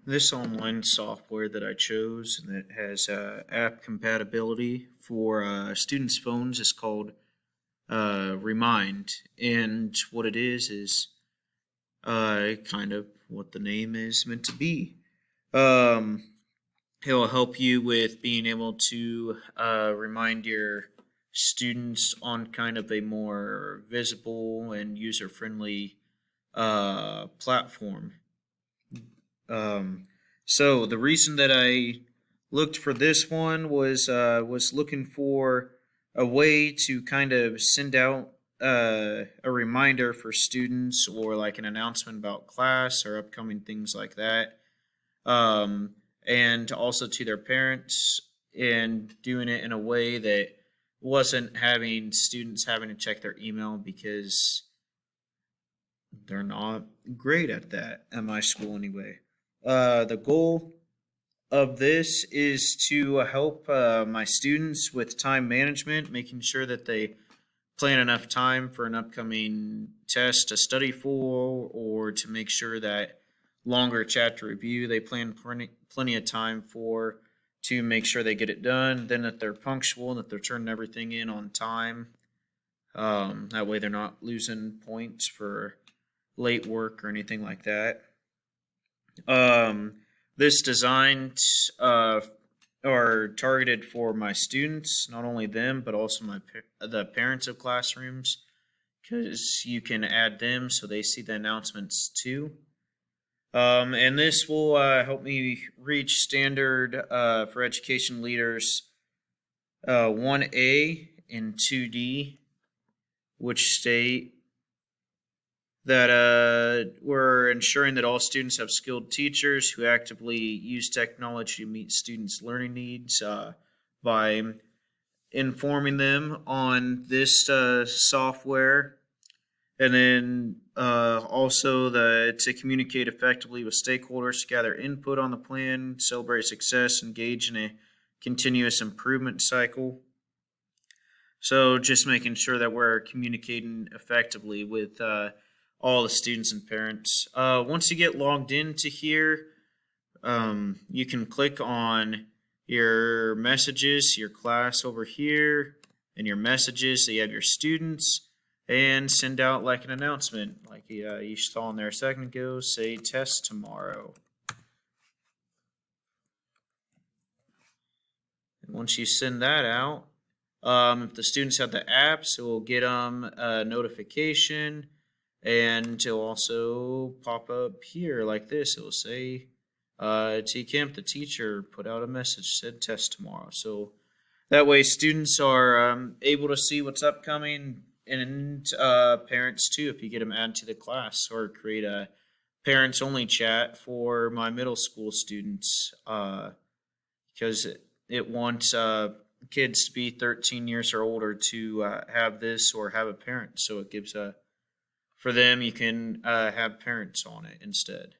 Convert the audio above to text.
This online software that I chose and that has app compatibility for students' phones is called Remind. And what it is kind of what the name is meant to be. Um, it'll help you with being able to remind your students on kind of a more visible and user friendly platform. Um, so the reason that I looked for this one was looking for a way to kind of send out a reminder for students or like an announcement about class or upcoming things like that, um, and also to their parents, and doing it in a way that wasn't having students having to check their email because they're not great at that at my school anyway. The goal of this is to help my students with time management, making sure that they plan enough time for an upcoming test to study for, or to make sure that longer chapter review they plan plenty of time for to make sure they get it done. Then that they're punctual and that they're turning everything in on time. That way they're not losing points for late work or anything like that. Um, this designed are targeted for my students, not only them, but also the parents of classrooms, because you can add them so they see the announcements too. And this will help me reach standard for education leaders 1A and 2D, which state that we're ensuring that all students have skilled teachers who actively use technology to meet students' learning needs by informing them on this software, and then also to communicate effectively with stakeholders to gather input on the plan, celebrate success, engage in a continuous improvement cycle. So just making sure that we're communicating effectively with all the students and parents. Once you get logged into here, you can click on your messages, your class over here, and your messages. So you have your students, and send out like an announcement, like you saw in there a second ago. Say test tomorrow. And once you send that out, if the students have the apps, it will get them a notification. And it'll also pop up here like this. It will say, TCamp, the teacher, put out a message, said test tomorrow. So that way students are able to see what's upcoming, and parents too, if you get them added to the class, or create a parents-only chat for my middle school students, because it wants kids to be 13 years or older to have this or have a parent. So it gives for them, you can have parents on it instead.